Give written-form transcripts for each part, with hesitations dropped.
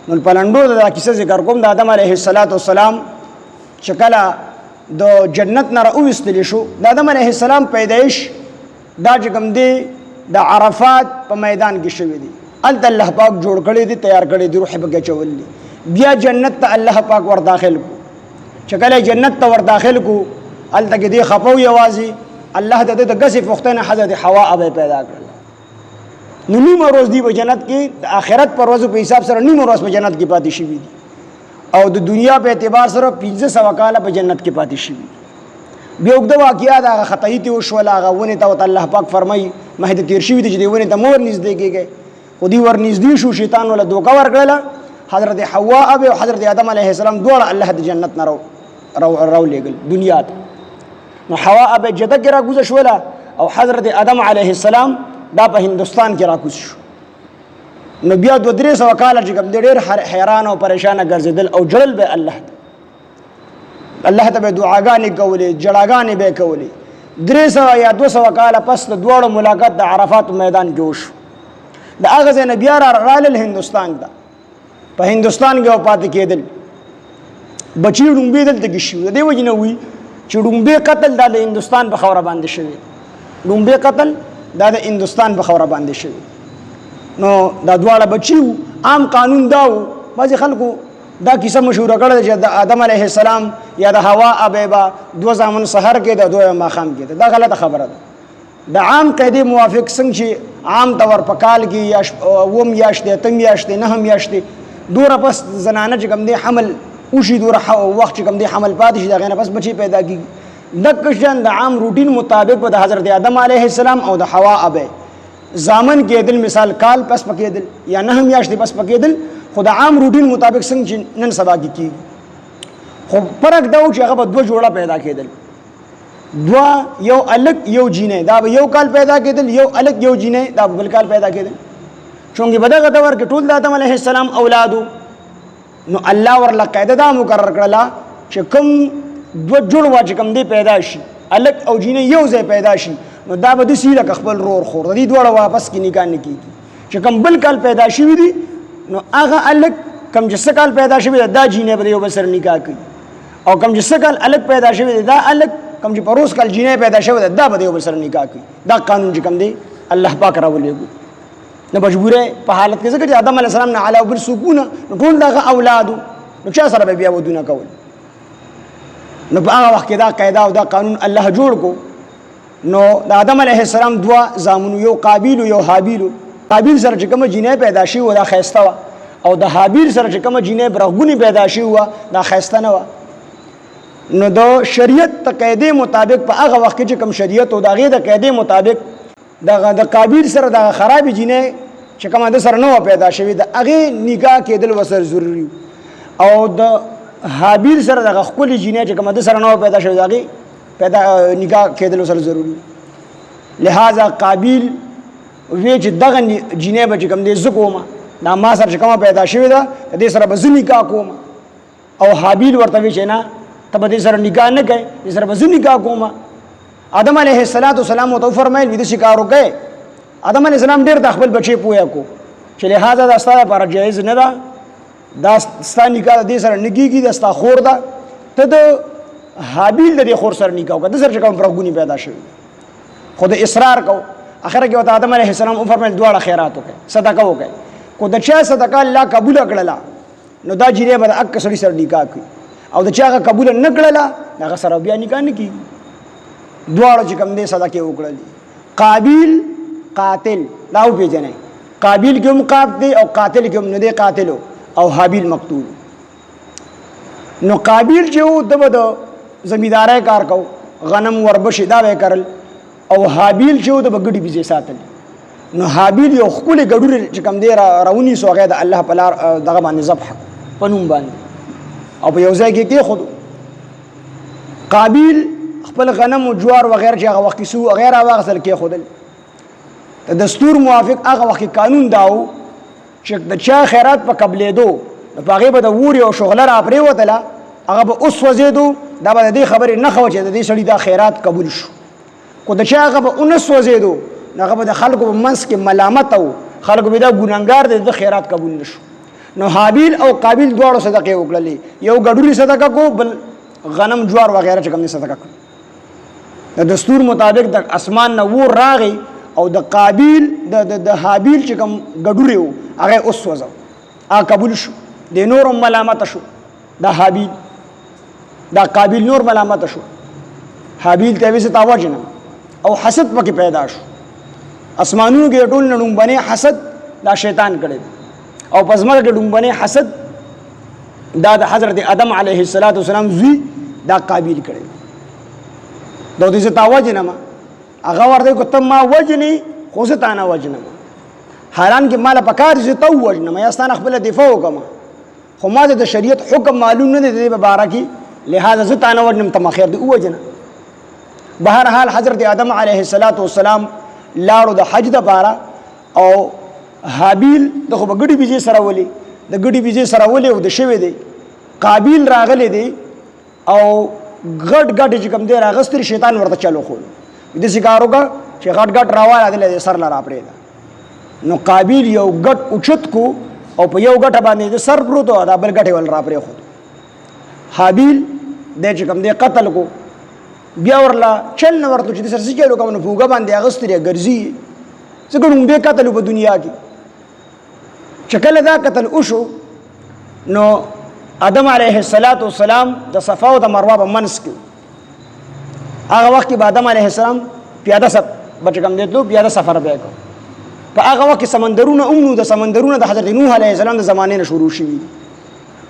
نو پلنډو دا کیسه ذکر کوم د آدم علیه السلام چې کله د جنت نه راوستل شو د آدم علیه السلام پیدایش دا چې کوم دی د عرفات په میدان کې شوی دی الته الله پاک جوړ کړی دی تیار کړی دی روح پکې چول دی بیا جنت ته الله پاک ور داخل کو چې کله جنت ته ور داخل کو الته کې دی خپو یوازي الله د غسی فختنه حضرت حوا ابي پیدا کړل نو نیمه ورځ دی په جنت کې د آخرت پر ورځ په حساب سره نیمه ورځ په جنت کې پاتې شي او د دنیا په اعتبار سره 1500 کاله په جنت کې پاتې شي بیا وګړه واقعیا دا خطای ته وشول هغه ونه ته الله پاک فرمای مهد تیر شي دي چې دی ونه ته مور نږدې کېږي خو دی ور نږدې شو شیطان ولا دوکا ورکړل حضرت حوا او حضرت آدم علیه السلام دوړ الله د جنت نه راو لګل دنیا ته نو حوا اب جده کې راګوز شولا او حضرت آدم علیه السلام دا په هندستان کې راکوز شو نو بیا 200 کال چې کوم ډېر حیران او پریشان ګرځیدل او جړل به الله ته به دعاګانې کولې جړاګانې به کولې 300 یا 200 کال پس د دوړو ملاقات د عرفات میدان کې وشو د هغه ځای نه بیا رالل هندستان ته په هندستان کې پاتې کېدل بچی ډومبې دلته کې شو د دې وجه نه وي چې ډومبې قتل د هندستان په خوره باندې شوی ډومبې قتل د هندستان په خوره باندې شوی نو دا دواړه بچیو عام قانون داو بعضې خلکو دا کیسه مشهوره کړې چې د آدم علیه السلام یا د حوا ابیبا دو زامن سحر کې د دوه ماخام کې دا غلطه خبره ده د عام قاعده موافق څنګه چې عام طور په کال کې یا وم یاشته تم یاشته نه هم یاشته دوره پس زنانه چې کوم دی حمل وشي دوره وخت چې کوم دی حمل پاتې شي دا غنه پس بچي پیدا کیږي د کشن د عام روټین مطابق د حضرت آدم علیه السلام او د حوا ابی زامن کېدل مثال کال پس پکېدل یا نه هم یاشته پس پکېدل خو د عام روټین مطابق څنګه نن سبا کیږي خو فرق دا و چې هغه به دوه جوړه پیدا کېدل دوه یو الګ یو جینې دا به یو کال پیدا کېدل یو الګ یو جینې دا بل کال پیدا کېدل چونګې په دغه دور کې ټول د آدم علیه السلام اولادو نو الله ورله قاعده دا مقرر کړله چې کوم دوه جوړ واچ کوم دی پیدا شي الګ او جینې یو ځای پیدا شي نو دا به د سیله خپل رور خور د دې دوړه واپس کې نکاح نه کیږي چې کوم بل کال پیدا شي دي نو هغه الګ کم چې سکال پیدا شوی دا جینې به یو بسر نکاح کوي او کم چې سکال الګ پیدا شوی دا الګ کم چې پروس کال جینې پیدا شوی دا به یو بسر نکاح کوي دا قانون چې کوم دی الله پاک راولېږي نو مجبوره په حالت کې ځکه چې آدم علیه السلام نه علاوه بل سکونه ټول دغه اولادو نو چا سره به بیا ودونه کول نو په هغه وخت کې دا قاعده او دا قانون الله جوړ کو نو د آدم علیه السلام دوا زامنو یو قابیل او یو حابیل قابیل سره چې کوم جینې پیدا شي و دا خیسته و او د حابیل سره چې کوم جینې برغونی پیدا شي و دا خیسته نه و نو د شریعت د قاعده مطابق په هغه وخت کې چې کوم شریعت او د غیر د قاعده مطابق د قابیل سره د خراب جینې چې کوم د سره نو پیدا شوی د هغه نکاح کېدل وسر ضروری او د حابیل سره د خپل جینې چې کوم د سره نو پیدا شوی دغه پیدا نکاح کېدل وسر ضروری لہذا قابیل وی چې دغه جینې به کوم دې زکوما دا ما سره کومه پیدا شوی دا دې سره به نکاح کوم او حابیل ورته وی چې نه ته به دې سره نکاح نه کوي دې سره به نکاح کوم آدم علیه السلام او فرمایل وی د شکار وکي آدم علیه السلام ډېر د خپل بچي پوهه کو چې لہذا دا ستاسو لپاره جایز نه ده دا ستاسو نکاح دې سره نګيږي دا ستاسو خور ده ته د حابیل د خور سره نکاح وکړه د سره کوم پرغونی پیدا شوی خود اصرار کو اخر کې آدم علیه السلام او فرمایل دواړه خیرات وکړي صدقه وکړي کو د چا صدقه الله قبول کړله نو دا جریه به اک سړي سره نکاح کوي او د چا قبول نه کړله هغه سره بیا نکاح نه کیږي دواړه چې کوم دې صدقه وکړلې قابیل قاتل لاو پیژنې قابیل کوم قاتل او قاتل کوم نه دی قاتل او حابیل مقتول نو قابیل چې د زمیندارای کار کو غنم وربشي دا وکړل او حابیل چې د بغړي بيزي ساتل نو حابیل یو خپل ګډور چې کم دی راونی سوغه د الله په لار دغه باندې ذبح پنوم باندې او په یو ځای کې خود قابیل خپل غنم او جوار وغیرہ چې هغه وخت سو غیر هغه غسل کې خودل د دستور موافق هغه وخت قانون داو چې د چا خیرات په قبلې دو په هغه به د ووري او شغله را پرې وتله هغه به اوس وزیدو دا به د خبرې نه خو چې د دې سړي دا خیرات قبول شو کو د چا هغه به اونس وزیدو هغه به د خلکو په منځ کې ملامت او خلکو به دا ګناګار دي د خیرات قبول نشو نو حابیل او قابیل دواړو صدقې وکړلې، یو ګډولی صدقه کو، بل غنم جوار وغیره چې کوم دي صدقه کړ. د دستور مطابق د اسمان نه ور راغی او د قابیل د حابیل چې کوم ګډولی و هغه اوس وځو، هغه قبول شو، د نور ملامت شو، د حابیل دا قابیل نور ملامت شو، حابیل ته ویسه تاوجنه او حسد پکې پیدا شو. اسمانونو کې ټول نړمبنه حسد دا شیطان کړي او پزماګه کې ډمبنه حسد دا د حضرت آدم علیه السلام زوی دا قابیل کړي. دا دې تاوجنه ما هغه ورته کو ته ما وجنی خو زه تا نه وجنم، حالان کې مال پکار زه تو وجنم یا ستانه خپل دفاع وکم، خو ما د شریعت حکم معلوم نه دی په بارا کې، لہذا زه تا نه وجنم ته خیر دی وجنه. بهر حال حضرت آدم علیه السلام لاړو د حج د پاره او حابیل د خو بغړي بيجي سره ولي د ګړي بيجي سره ولي او د شوي دی قابیل راغلی دی او غټ غټ چې کوم دی راغستر شیطان ورته چالو خو د سکارو کا چې غټ غټ راواله د سر لاره پرې نو قابیل یو غټ اوچت کو او په یو غټ باندې د سر پروت دا بل غټ ول را پرې خو حابیل د چې کوم دی قتل کو بیا ورلا چل نه ورته چې سر سکیلو کوم په وګ باندې اغستری ګرځي څنګه به قتل په دنیا کې چکل دا قتل وشو. نو آدم علیه السلام د صفا او د مروه په منځ کې هغه وخت کې آدم علیه السلام پیاده سب بچ کم دیتلو پیاده سفر به کو په هغه وخت کې سمندرونه اومنو د سمندرونه د حضرت نوح علیه السلام د زمانه نه شروع شوي.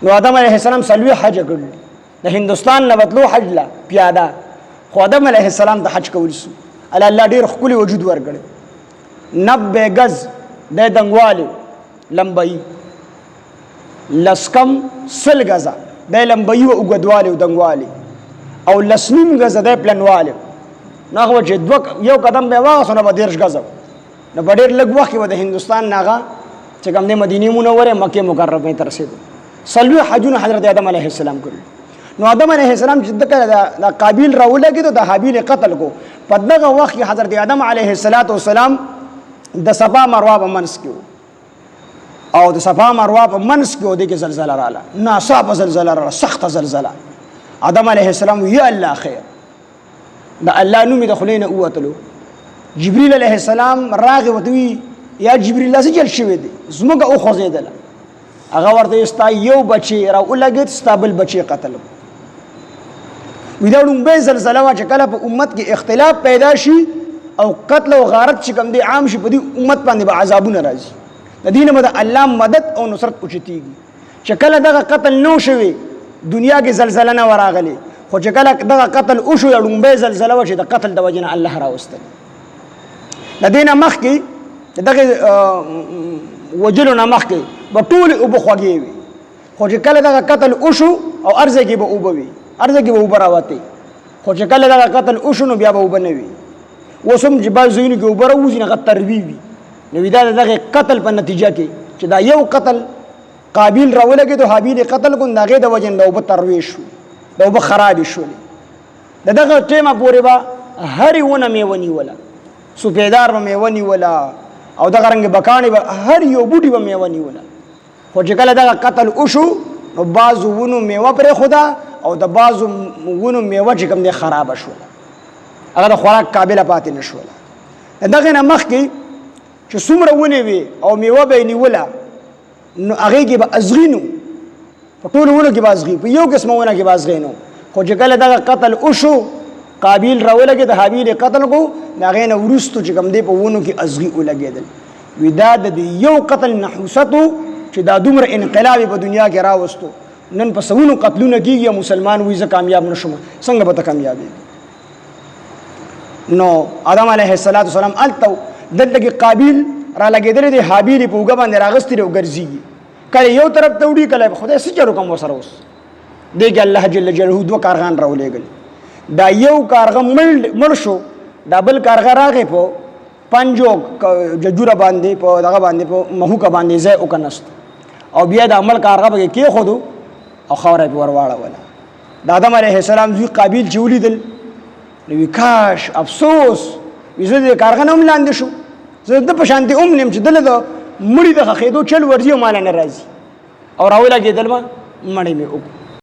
نو آدم علیه السلام سلوي حج کړل د هندستان نه وتلو حج لا پیاده، خو آدم علیه السلام د حج کول سو الله ډیر خپل وجود ورګړي 90 گز د دنګوالي لمبئی لسکم سل غزا د لمبئی او وګدوالي او دنګوالي او لسنیم غزا د پلنوالي نه هو چې یو قدم به واسونه به دیرش غزا نو ډېر لږ وخت و د هندستان ناغه چې کوم د مدینه منوره مکه مکرمه ته رسیدو سلوي حجونه حضرت آدم علیه السلام کړل. نو آدم علیه السلام چې د قابیل راولګي د حابیل قتل کو په دغه وخت حضرت آدم علیه السلام د صفا مروه په منځ کې او د صفا مروه په منځ کې د زلزلہ رااله، ناصاب زلزلہ رااله، سخت زلزلہ. آدم علیه السلام یا الله خیر د الله نوم د خلینه اوتلو. جبريل علیه السلام راغی وتوی یا جبريل لاسه چل شوی دی زموږه او خوځیدل هغه ورته استا یو بچی را ولګید ستابل بچی قتل ویداړم به زلزلہ وا چې کله په امت کې اختلاف پیدا شي او قتل او غارت چې کوم دی عام شي په دې امت باندې به عذابونه راځي. د دینه مده الله مدد او نصرت اوچتیږي چې کله دغه قتل نو شوي دنیا کې زلزلہ نه وراغلي، خو چې کله دغه قتل او شو یړم به زلزلہ و چې د قتل د وجنه الله راوستل. د دینه مخکې دغه وجلو نه مخکې به ټول او بخوږي وي، خو چې کله دغه قتل او شو او ارزه کې به او بوي ارزه کې به وبراوته، خو چې کله دغه قتل او شو نو بیا به وبنوي وسم جبال زوینو کې وبروزي نه تربی وي. نو دا دغه قتل په نتیجه کې چې دا یو قتل قابیل راولګي د حابیل قتل کو دغه د وجن د وب ترویش شو د وب خراب شو. دغه ټیمه پورې با هر ونه میونی ولا سپیدار و میونی ولا او دغه رنگ بکانی به هر یو بوټي و میونی ولا، خو چې کله دغه قتل وشو نو بعضو ونو میوه پر خدا او د بعضو ونو میوه چې کوم دي خراب شو هغه د خوراک قابل پاتې نشول. دغه نه مخکې چې څومره ونې وي او میوه به نیوله نو هغې کې به ازغینو په ټولو ونو کې به ازغي په یو قسمه ونه کې به ازغینو، خو چې کله دغه قتل وشو قابیل راولګېد د حابیل قتل کو د هغې نه وروستو چې کوم دی په ونو کې ازغي ولګېدل. وي دا د یو قتل نحوستو چې دا دومره انقلاب په دنیا کې راوستو. نن په سونو قتلونه کېږي مسلمان وایي زه کامیاب نه شوم، څنګه به ته کامیابېږي؟ نو آدم علیه السلام الته دلته کې قابیل را لګېدلی دی حابیل په اوږه باندې راغستی دی او ګرځېږي، کله یو طرف ته وړي کله خدای څه چلو کوم ورسره اوس دی کې الله جل جلاله دوه کارغان راولېږل. دا یو کارغه مړ شو، دا بل کارغه راغی په پنجو ججوره باندې په دغه باندې په مهوکه باندې ځای وکنست او بیا د عمل کارغه پکې کېښودو او خاوره یې ور واړوله. د آدم علیه السلام زوی قابیل چې ولیدل نو وی کاش افسوس وي زه د کارغه نه هم لاندې شو، زه د په شانتې هم نیم چې دله د مړي د ښخېدو چل ورځي او ماله نه راځي. او راولګېدل مړی مې وکړو.